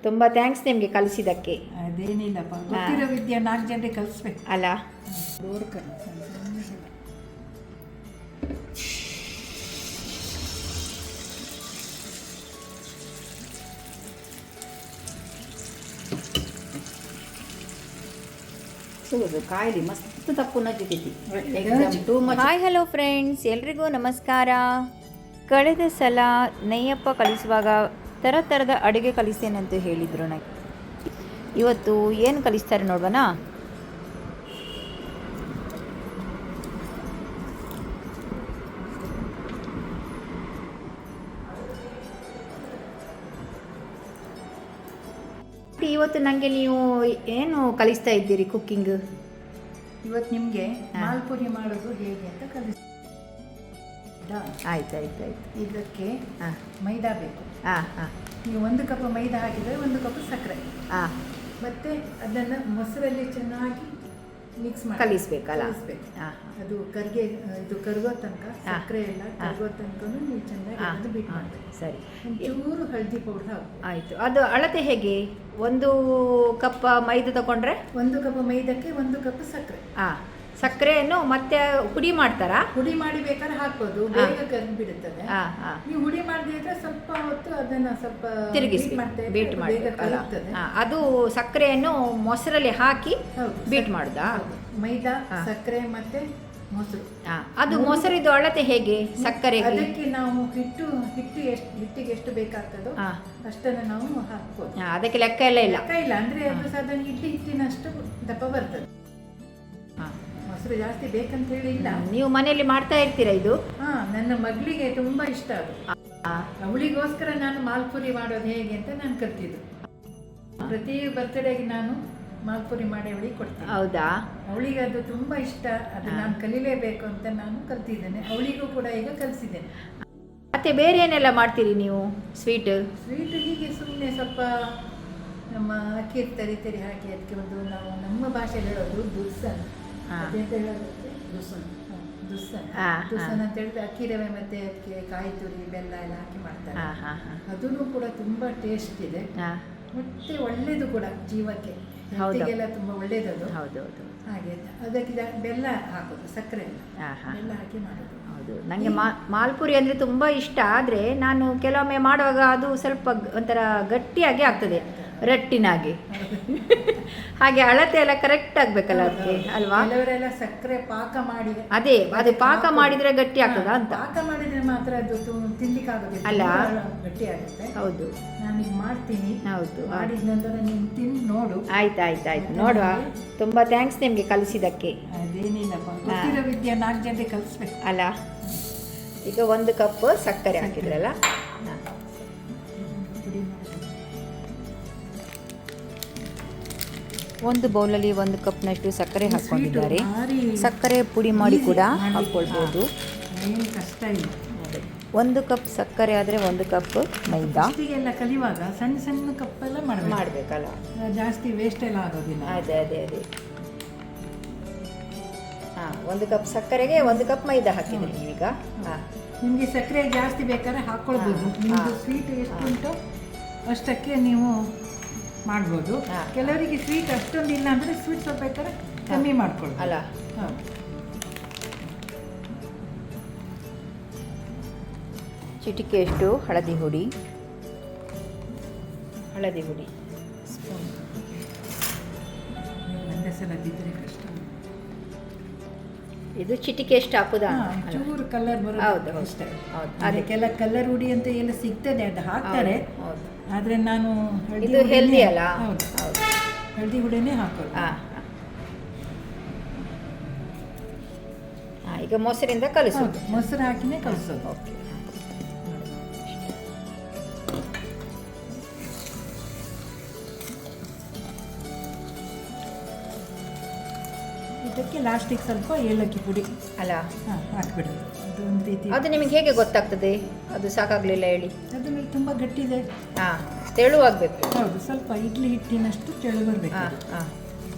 ತುಂಬ ಥ್ಯಾಂಕ್ಸ್ ನಿಮಗೆ ಕಲಿಸಿದ್ದಕ್ಕೆ. ಅದೇನಿಲ್ಲಪ್ಪ, ಗೊತ್ತಿರೋ ವಿದ್ಯೆ 4 ಜನರಿಗೆ ಕಲಿಸ್ಬೇಕು ಅಲ್ಲ. ಸಿಗೋದು ಕಾಯಿಲೆ ಮಸ್ತ್ ತಪ್ಪು ನಜ್ಜಿತಿ. ಹಾಯ್ ಹಲೋ ಫ್ರೆಂಡ್ಸ್, ಎಲ್ರಿಗೂ ನಮಸ್ಕಾರ. ಕಳೆದ ಸಲ ನಯ್ಯಪ್ಪ ಕಲಿಸುವಾಗ ಥರದ ಅಡುಗೆ ಕಲಿಸ್ತೇನೆ ಅಂತ ಹೇಳಿದರು. ನನಗೆ ಇವತ್ತು ಏನು ಕಲಿಸ್ತಾರೆ ನೋಡೋಣ. ಇವತ್ತು ನನಗೆ ನೀವು ಏನು ಕಲಿಸ್ತಾ ಇದ್ದೀರಿ ಕುಕ್ಕಿಂಗ್? ಇವತ್ತು ನಿಮಗೆ ಮಾಲ್ಪುರಿ ಮಾಡೋದು ಹೇಗೆ ಅಂತ ಕಲಿಸ್ತಾ. ಆಯ್ತು. ಇದಕ್ಕೆ ಮೈದಾ ಬೇಕು. ಹಾಂ. ನೀವು 1 ಕಪ್ ಮೈದಾ ಹಾಕಿದರೆ 1 ಕಪ್ ಸಕ್ಕರೆ. ಮತ್ತೆ ಅದನ್ನು ಮೊಸರಲ್ಲಿ ಚೆನ್ನಾಗಿ ಮಿಕ್ಸ್ ಮಾಡಿ ಕಲಿಸ್ಬೇಕಲ್ಲ. ಅದು ಕರಗೋ ತನಕ, ಸಕ್ಕರೆ ಎಲ್ಲ ಕರಗೋ ತನಕ ನೀವು ಚೆನ್ನಾಗಿ ಬೀಟ್ ಮಾಡಬೇಕು. ಸರಿ. ಒಂಚೂರು ಹಳದಿ ಪೌಡರ್ ಹಾಕು. ಆಯಿತು. ಅದು ಅಳತೆ ಹೇಗೆ? 1 ಕಪ್ ಮೈದಾ ತಗೊಂಡ್ರೆ 1 ಕಪ್ ಮೈದಕ್ಕೆ 1 ಕಪ್ ಸಕ್ಕರೆ. ಸಕ್ಕರೆಯನ್ನು ಮತ್ತೆ ಹುಡಿ ಮಾಡ್ತಾರಾ? ಹುಡಿ ಮಾಡಿ ಬೇಕಾದ್ರೆ ಹಾಕ್ಬೋದು, ಬೇಗ ಕರಗಿ ಬಿಡುತ್ತದೆ. ನೀವು ಹುಡಿ ಮಾಡದಿದ್ರೆ ಸ್ವಲ್ಪ ಹೊತ್ತು ಅದನ್ನ ಸ್ವಲ್ಪ ತಿರುಗಿಸಿ ಬೀಟ್ ಮಾಡಬೇಕಲ್ಲ. ಅದು ಸಕ್ಕರೆಯನ್ನು ಮೊಸರಲ್ಲಿ ಹಾಕಿ ಬೀಟ್ ಮಾಡುದಾ? ಮೈದಾ, ಸಕ್ಕರೆ ಮತ್ತೆ ಮೊಸರು. ಅದು ಮೊಸರಿದು ಅಳತೆ ಹೇಗೆ? ಸಕ್ಕರೆ ಅದಕ್ಕೆ ನಾವು ಹಿಟ್ಟಿಗೆ ಎಷ್ಟು ಬೇಕಾಗ್ತದೋ ಅಷ್ಟನ್ನು ನಾವು ಹಾಕ್ಬೋದು. ಅದಕ್ಕೆ ಲೆಕ್ಕ ಎಲ್ಲ ಇಲ್ಲ ಅಂದ್ರೆ ಅದು ಸಾಧಾರಣ ಹಿಟ್ಟಿನಷ್ಟು ದಪ್ಪ ಬರ್ತದೆ. ಮೊಸರು ಜಾಸ್ತಿ ಬೇಕಂತ ಹೇಳಿ ಇಲ್ಲ. ನೀವು ಮನೆಯಲ್ಲಿ ಮಾಡ್ತಾ ಇರ್ತೀರಾ ಇದು? ನನ್ನ ಮಗಳಿಗೆ ತುಂಬಾ ಇಷ್ಟ ಅದು. ಅವಳಿಗೋಸ್ಕರ ನಾನು ಮಾಲ್ಪುರಿ ಮಾಡೋದು ಹೇಗೆ ಅಂತ ನಾನು ಕಲ್ತಿದ್ದು. ಪ್ರತಿ ಬರ್ತ್ಡೇಗೆ ನಾನು ಮಾಲ್ಪುರಿ ಮಾಡಿ ಅವಳಿಗೆ ಕೊಡ್ತೀನಿ. ಹೌದಾ? ಅವಳಿಗೆ ಅದು ತುಂಬಾ ಇಷ್ಟ. ಅದು ನಾನು ಕಲಿಲೇಬೇಕು ಅಂತ ನಾನು ಕಲ್ತಿದ್ದೇನೆ. ಅವಳಿಗೂ ಕೂಡ ಈಗ ಕಲಿಸಿದ್ದೇನೆ. ಮತ್ತೆ ಬೇರೆ ಏನೆಲ್ಲ ಮಾಡ್ತೀರಿ ನೀವು? ಸ್ವೀಟ್ ಹೀಗೆ ಸುಮ್ಮನೆ ಸ್ವಲ್ಪ ನಮ್ಮ ಅಕ್ಕಿ ತರಿ ಹಾಕಿ ಅದಕ್ಕೆ ಒಂದು ನಾವು ನಮ್ಮ ಭಾಷೆಯಲ್ಲಿ ಹೇಳೋದು ದುಸ್ಸನ್. ದುಸ್ಸನ್ ಅಂತ ಹೇಳಿದ್ರೆ ಅಕ್ಕಿ ರವೆ ಮತ್ತೆ ಅದಕ್ಕೆ ಕಾಯಿ ತುರಿ ಬೆಲ್ಲ ಎಲ್ಲ ಹಾಕಿ ಮಾಡ್ತಾರೆ. ಅದನ್ನು ಕೂಡ ತುಂಬಾ ಟೇಸ್ಟ್ ಇದೆ. ಮತ್ತೆ ಒಳ್ಳೇದು ಕೂಡ ಜೀವಕ್ಕೆ, ಹೆಲ್ತಿಗೆಲ್ಲ ತುಂಬಾ ಒಳ್ಳೇದದು. ಹೌದೌದು. ಹಾಗೆ ಅದಕ್ಕೆ ಬೆಲ್ಲ ಹಾಕೋದು, ಸಕ್ಕರೆ ಬೆಲ್ಲ ಹಾಕಿ ಮಾಡೋದು. ಹೌದು, ನನಗೆ ಮಾಲ್ಪುರಿ ಅಂದರೆ ತುಂಬ ಇಷ್ಟ. ಆದರೆ ನಾನು ಕೆಲವೊಮ್ಮೆ ಮಾಡುವಾಗ ಅದು ಸ್ವಲ್ಪ ಒಂಥರ ಗಟ್ಟಿಯಾಗಿ ಆಗ್ತದೆ, ರಟ್ಟಿನಾಗಿ. ಹಾಗೆ ಅಳತೆ ಎಲ್ಲ ಕರೆಕ್ಟ್ ಆಗಬೇಕಲ್ಲ ಅದಕ್ಕೆ, ಅಲ್ವಾ? ಕೆಲವರೆಲ್ಲ ಸಕ್ಕರೆ ಪಾಕ ಮಾಡಿ ಅದು ಪಾಕ ಮಾಡಿದರೆ ಗಟ್ಟಿ ಆಗ್ತದ ಅಂತ. ಪಾಕ ಮಾಡಿದರೆ ಮಾತ್ರ ಅದು ತಿನ್ಲಿಕ್ಕೆ ಆಗೋದಿಲ್ಲ, ಅಲ್ಲ? ಗಟ್ಟಿ ಆಗುತ್ತೆ. ಹೌದು, ನಾನೀಗ ಮಾಡ್ತೀನಿ. ಹೌದು. ಮಾಡಿದ ನಂತರ ನೀನು ತಿಂದು ನೋಡು. ಆಯ್ತು ನೋಡುವ. ತುಂಬ ಥ್ಯಾಂಕ್ಸ್ ನಿಮಗೆ ಕಲಿಸಿದ್ದಕ್ಕೆ. ಅದೇನಿಲ್ಲಪ್ಪ, ಗೊತ್ತಿರೋ ವಿದ್ಯೆ 4 ಜನರಿಗೆ ಕಲಿಸ್ಬೇಕು ಅಲ್ಲ. ಈಗ 1 ಕಪ್ ಸಕ್ಕರೆ ಹಾಕಿದ್ರಲ್ಲ. ಒಂದು ಬೌಲಲ್ಲಿ 1 ಕಪ್ನಷ್ಟು ಸಕ್ಕರೆ ಹಾಕ್ಕೊಂಡಿದ್ದಾರೆ. ಸಕ್ಕರೆ ಪುಡಿ ಮಾಡಿ ಕೂಡ ಹಾಕ್ಕೊಳ್ಬೋದು, ಕಷ್ಟ ಇಲ್ಲ. 1 ಕಪ್ ಸಕ್ಕರೆ ಆದರೆ 1 ಕಪ್ ಮೈದಾ. ಎಲ್ಲ ಕಲಿಯುವಾಗ ಸಣ್ಣ ಕಪ್ಪೆಲ್ಲ ಮಾಡಬೇಕಲ್ಲ, ಜಾಸ್ತಿ ವೇಸ್ಟ್ ಎಲ್ಲ ಆಗೋದಿಲ್ಲ. ಅದೇ 1 ಕಪ್ ಸಕ್ಕರೆಗೆ 1 ಕಪ್ ಮೈದಾ ಹಾಕಿದ್ರಿ ನೀವೀಗ. ನಿಮಗೆ ಸಕ್ಕರೆ ಜಾಸ್ತಿ ಬೇಕಾದ್ರೆ ಹಾಕ್ಕೊಳ್ಬೋದು. ನಿಮ್ಮದು ಸ್ವೀಟ್ ಎಷ್ಟು ಉಂಟು ಅಷ್ಟಕ್ಕೆ ನೀವು ಮಾಡ್ಬೋದು. ಕೆಲವರಿಗೆ ಸ್ವೀಟ್ ಅಷ್ಟೊಂದು ಇಲ್ಲ ಅಂದರೆ ಸ್ವೀಟ್ ಸ್ವಲ್ಪ ಬೇಕಾದ್ರೆ ಕಮ್ಮಿ ಮಾಡ್ಕೊಳ್ಳಿ ಅಲ್ಲ. ಚಿಟಿಕೆಯಷ್ಟು ಹಳದಿ ಹುಡಿ ಸ್ಪೂನ್. ಒಂದೇ ಸಲ ಬಿದ್ದರೆ ಕಷ್ಟ. ಇದು ಚಿಟಿಕೆ ಎಷ್ಟು ಹಾಕುದಾ? ಚೂರು ಕಲರ್ ಬರೋದು. ಹೌದು. ಅದಕ್ಕೆಲ್ಲ ಕಲರ್ ಹುಡಿ ಅಂತ ಎಲ್ಲ ಸಿಗ್ತದೆ, ಅದು ಹಾಕ್ತಾರೆ. ಆದರೆ ನಾನು ಇದು ಹೆಲ್ದಿ ಅಲ್ಲ. ಹೌದು, ಹಳದಿ ಹುಡಿನೇ ಹಾಕೋದು. ಈಗ ಮೊಸರಿಂದ ಕಲಿಸೋದು. ಮೊಸರು ಹಾಕಿನೇ ಕಲಿಸೋದು. ಓಕೆ. ಇದಕ್ಕೆ ಲಾಸ್ಟಿಗೆ ಸ್ವಲ್ಪ ಏಲಕ್ಕಿ ಪುಡಿ ಅಲ್ಲ ಹಾಕ್ಬಿಡೋದು. ಅದು ಒಂದು ರೀತಿ. ಅದು ನಿಮಗೆ ಹೇಗೆ ಗೊತ್ತಾಗ್ತದೆ ಅದು ಸಾಕಾಗಲಿಲ್ಲ ಹೇಳಿ? ಅದು ತುಂಬ ಗಟ್ಟಿದೆ. ತೆಳುವಾಗಬೇಕು. ಹೌದು, ಸ್ವಲ್ಪ ಇಡ್ಲಿ ಹಿಟ್ಟಿನಷ್ಟು ತೆಳು ಬರಬೇಕು.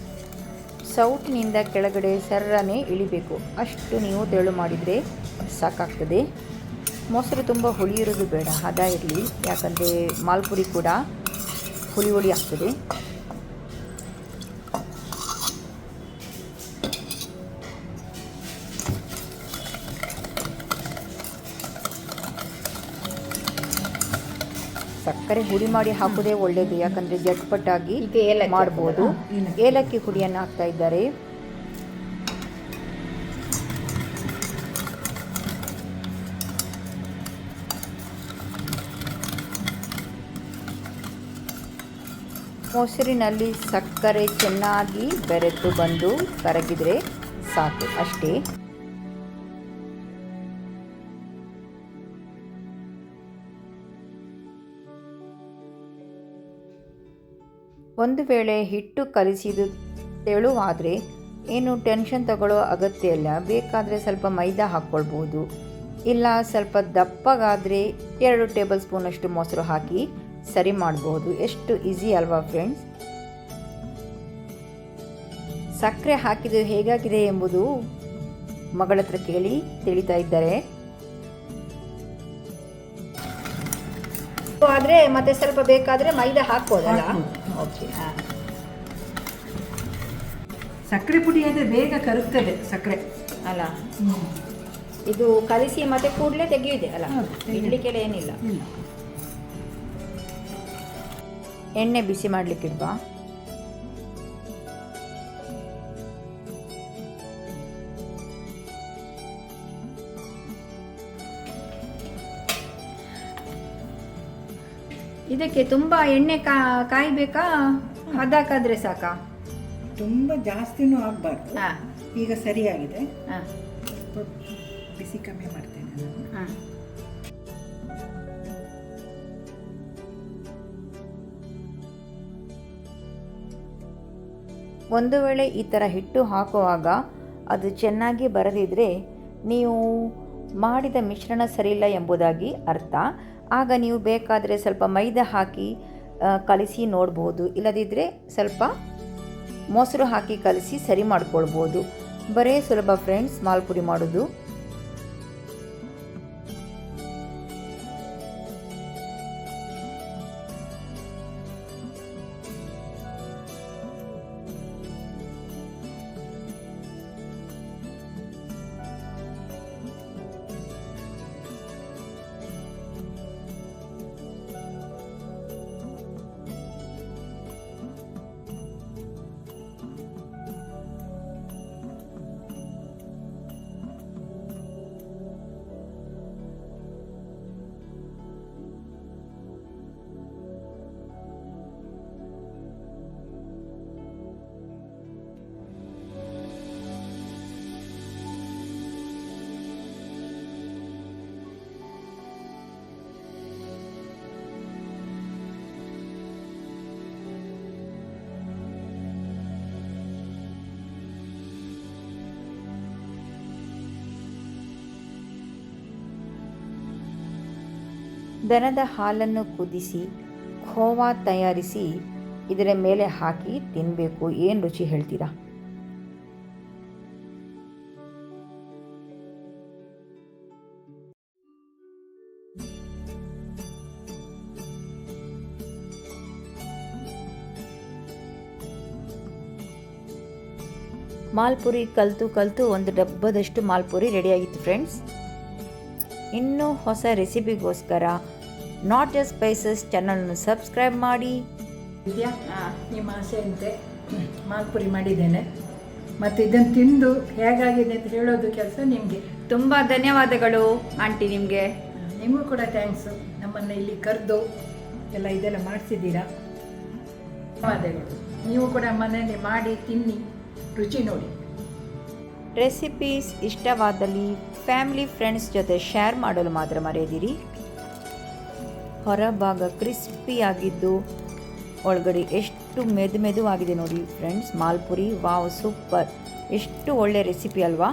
ಸೌಟಿನಿಂದ ಕೆಳಗಡೆ ಸರ್ರನೆ ಇಳಿಬೇಕು, ಅಷ್ಟು ನೀವು ತೆಳು ಮಾಡಿದರೆ ಸಾಕಾಗ್ತದೆ. ಮೊಸರು ತುಂಬ ಹುಳಿ ಇರೋದು ಬೇಡ, ಹದ ಇರಲಿ. ಯಾಕಂದರೆ ಮಾಲ್ಪುರಿ ಕೂಡ ಹುಳಿ ಹುಳಿ ಆಗ್ತದೆ. ಸಕ್ಕರೆ ಹುಡಿ ಮಾಡಿ ಹಾಕೋದೇ ಒಳ್ಳೆಯದು, ಯಾಕಂದರೆ ಜಟ್ಪಟ್ಟಾಗಿ ಮಾಡ್ಬೋದು. ಏಲಕ್ಕಿ ಹುಡಿಯನ್ನು ಹಾಕ್ತಾ ಇದ್ದಾರೆ. ಮೊಸರಿನಲ್ಲಿ ಸಕ್ಕರೆ ಚೆನ್ನಾಗಿ ಬೆರೆತು ಬಂದು ಕರಗಿದರೆ ಸಾಕು, ಅಷ್ಟೇ. ಒಂದು ವೇಳೆ ಹಿಟ್ಟು ಕಲಿಸಿದ್ದು ತೆಳುವಾದರೆ ಏನು ಟೆನ್ಷನ್ ತಗೊಳ್ಳೋ ಅಗತ್ಯ ಇಲ್ಲ. ಬೇಕಾದರೆ ಸ್ವಲ್ಪ ಮೈದಾ ಹಾಕ್ಕೊಳ್ಬೋದು, ಇಲ್ಲ ಸ್ವಲ್ಪ ದಪ್ಪಗಾದರೆ 2 ಟೇಬಲ್ ಸ್ಪೂನಷ್ಟು ಮೊಸರು ಹಾಕಿ ಸರಿ ಮಾಡಬಹುದು. ಎಷ್ಟು ಈಸಿ ಅಲ್ವಾ ಫ್ರೆಂಡ್ಸ್? ಸಕ್ಕರೆ ಹಾಕಿದ್ದು ಹೇಗಾಗಿದೆ ಎಂಬುದು ಮಗಳ ಹತ್ರ ಕೇಳಿ ತಿಳಿತಾ ಇದ್ದಾರೆ. ಆದರೆ ಮತ್ತೆ ಸ್ವಲ್ಪ ಬೇಕಾದರೆ ಮೈದಾ ಹಾಕ್ಬೋದಲ್ಲ? ಓಕೆ. ಸಕ್ಕರೆ ಪುಡಿ ಅಂದರೆ ಬೇಗ ಕರಗ್ತದೆ ಸಕ್ಕರೆ ಅಲ್ಲ. ಇದು ಕಲಿಸಿ ಮತ್ತೆ ಕೂಡಲೇ ತೆಗೆಯುತ್ತೆ ಅಲ್ಲ, ಇಡ್ಲಿಕ್ಕೆಲ್ಲ ಏನಿಲ್ಲ. ಎಣ್ಣೆ ಬಿಸಿ ಮಾಡಲಿಕ್ಕಿಡ್ವಾ? ಇದಕ್ಕೆ ತುಂಬ ಎಣ್ಣೆ ಕಾಯಬೇಕಾ, ಹದಕ್ಕಾದ್ರೆ ಸಾಕಾ? ತುಂಬ ಜಾಸ್ತಿನೂ ಆಗಬಾರ್ದು. ಈಗ ಸರಿಯಾಗಿದೆ. ಹಾಂ, ಬಿಸಿ ಕಮ್ಮಿ ಮಾಡ್ತೇನೆ ನಾನು. ಹಾಂ. ಒಂದು ವೇಳೆ ಈ ಥರ ಹಿಟ್ಟು ಹಾಕುವಾಗ ಅದು ಚೆನ್ನಾಗಿ ಬರದಿದ್ದರೆ ನೀವು ಮಾಡಿದ ಮಿಶ್ರಣ ಸರಿಯಿಲ್ಲ ಎಂಬುದಾಗಿ ಅರ್ಥ. ಆಗ ನೀವು ಬೇಕಾದರೆ ಸ್ವಲ್ಪ ಮೈದಾ ಹಾಕಿ ಕಲಿಸಿ ನೋಡ್ಬೋದು, ಇಲ್ಲದಿದ್ದರೆ ಸ್ವಲ್ಪ ಮೊಸರು ಹಾಕಿ ಕಲಿಸಿ ಸರಿ ಮಾಡ್ಕೊಳ್ಬೋದು. ಬರೇ ಸುಲಭ ಫ್ರೆಂಡ್ಸ್ ಮಾಲ್ಪುರಿ ಮಾಡೋದು. ದನದ ಹಾಲನ್ನು ಕುದಿಸಿ ಖೋವಾ ತಯಾರಿಸಿ ಇದರ ಮೇಲೆ ಹಾಕಿ ತಿನ್ನಬೇಕು. ಏನು ರುಚಿ ಹೇಳ್ತೀರಾ? ಮಾಲ್ಪುರಿ ಕಲಿತು ಒಂದು ಡಬ್ಬದಷ್ಟು ಮಾಲ್ಪುರಿ ರೆಡಿಯಾಗಿತ್ತು ಫ್ರೆಂಡ್ಸ್. ಇನ್ನೂ ಹೊಸ ರೆಸಿಪಿಗೋಸ್ಕರ ನಾಟ್ ಜಸ್ಟ್ ಸ್ಪೈಸಸ್ ಚಾನಲ್ನ ಸಬ್ಸ್ಕ್ರೈಬ್ ಮಾಡಿ. ಇದೆಯಾ ನಿಮ್ಮ ಆಸೆಯಂತೆ ಮಾಲ್ಪುರಿ ಮಾಡಿದ್ದೇನೆ, ಮತ್ತು ಇದನ್ನು ತಿಂದು ಹೇಗಾಗಿದೆ ಅಂತ ಹೇಳೋದು ಕೆಲಸ ನಿಮಗೆ. ತುಂಬ ಧನ್ಯವಾದಗಳು ಆಂಟಿ ನಿಮಗೆ. ನಿಮಗೂ ಕೂಡ ಥ್ಯಾಂಕ್ಸು, ನಮ್ಮನ್ನು ಇಲ್ಲಿ ಕರೆದು ಎಲ್ಲ ಇದೆಲ್ಲ ಮಾಡಿಸಿದ್ದೀರಾ. ಧನ್ಯವಾದಗಳು. ನೀವು ಕೂಡ ಮನೆಯಲ್ಲಿ ಮಾಡಿ ತಿನ್ನಿ, ರುಚಿ ನೋಡಿ. ರೆಸಿಪೀಸ್ ಇಷ್ಟವಾದಲ್ಲಿ ಫ್ಯಾಮಿಲಿ ಫ್ರೆಂಡ್ಸ್ ಜೊತೆ ಶೇರ್ ಮಾಡಲು ಮಾತ್ರ ಮರೆಯದಿರಿ. ಹೊರಭಾಗ ಕ್ರಿಸ್ಪಿಯಾಗಿದ್ದು ಒಳಗಡೆ ಎಷ್ಟು ಮೆದುವಾಗಿದೆ ನೋಡಿ ಫ್ರೆಂಡ್ಸ್ ಮಾಲ್ಪುರಿ. Wow, super! ಎಷ್ಟು ಒಳ್ಳೆ ರೆಸಿಪಿ ಅಲ್ವಾ?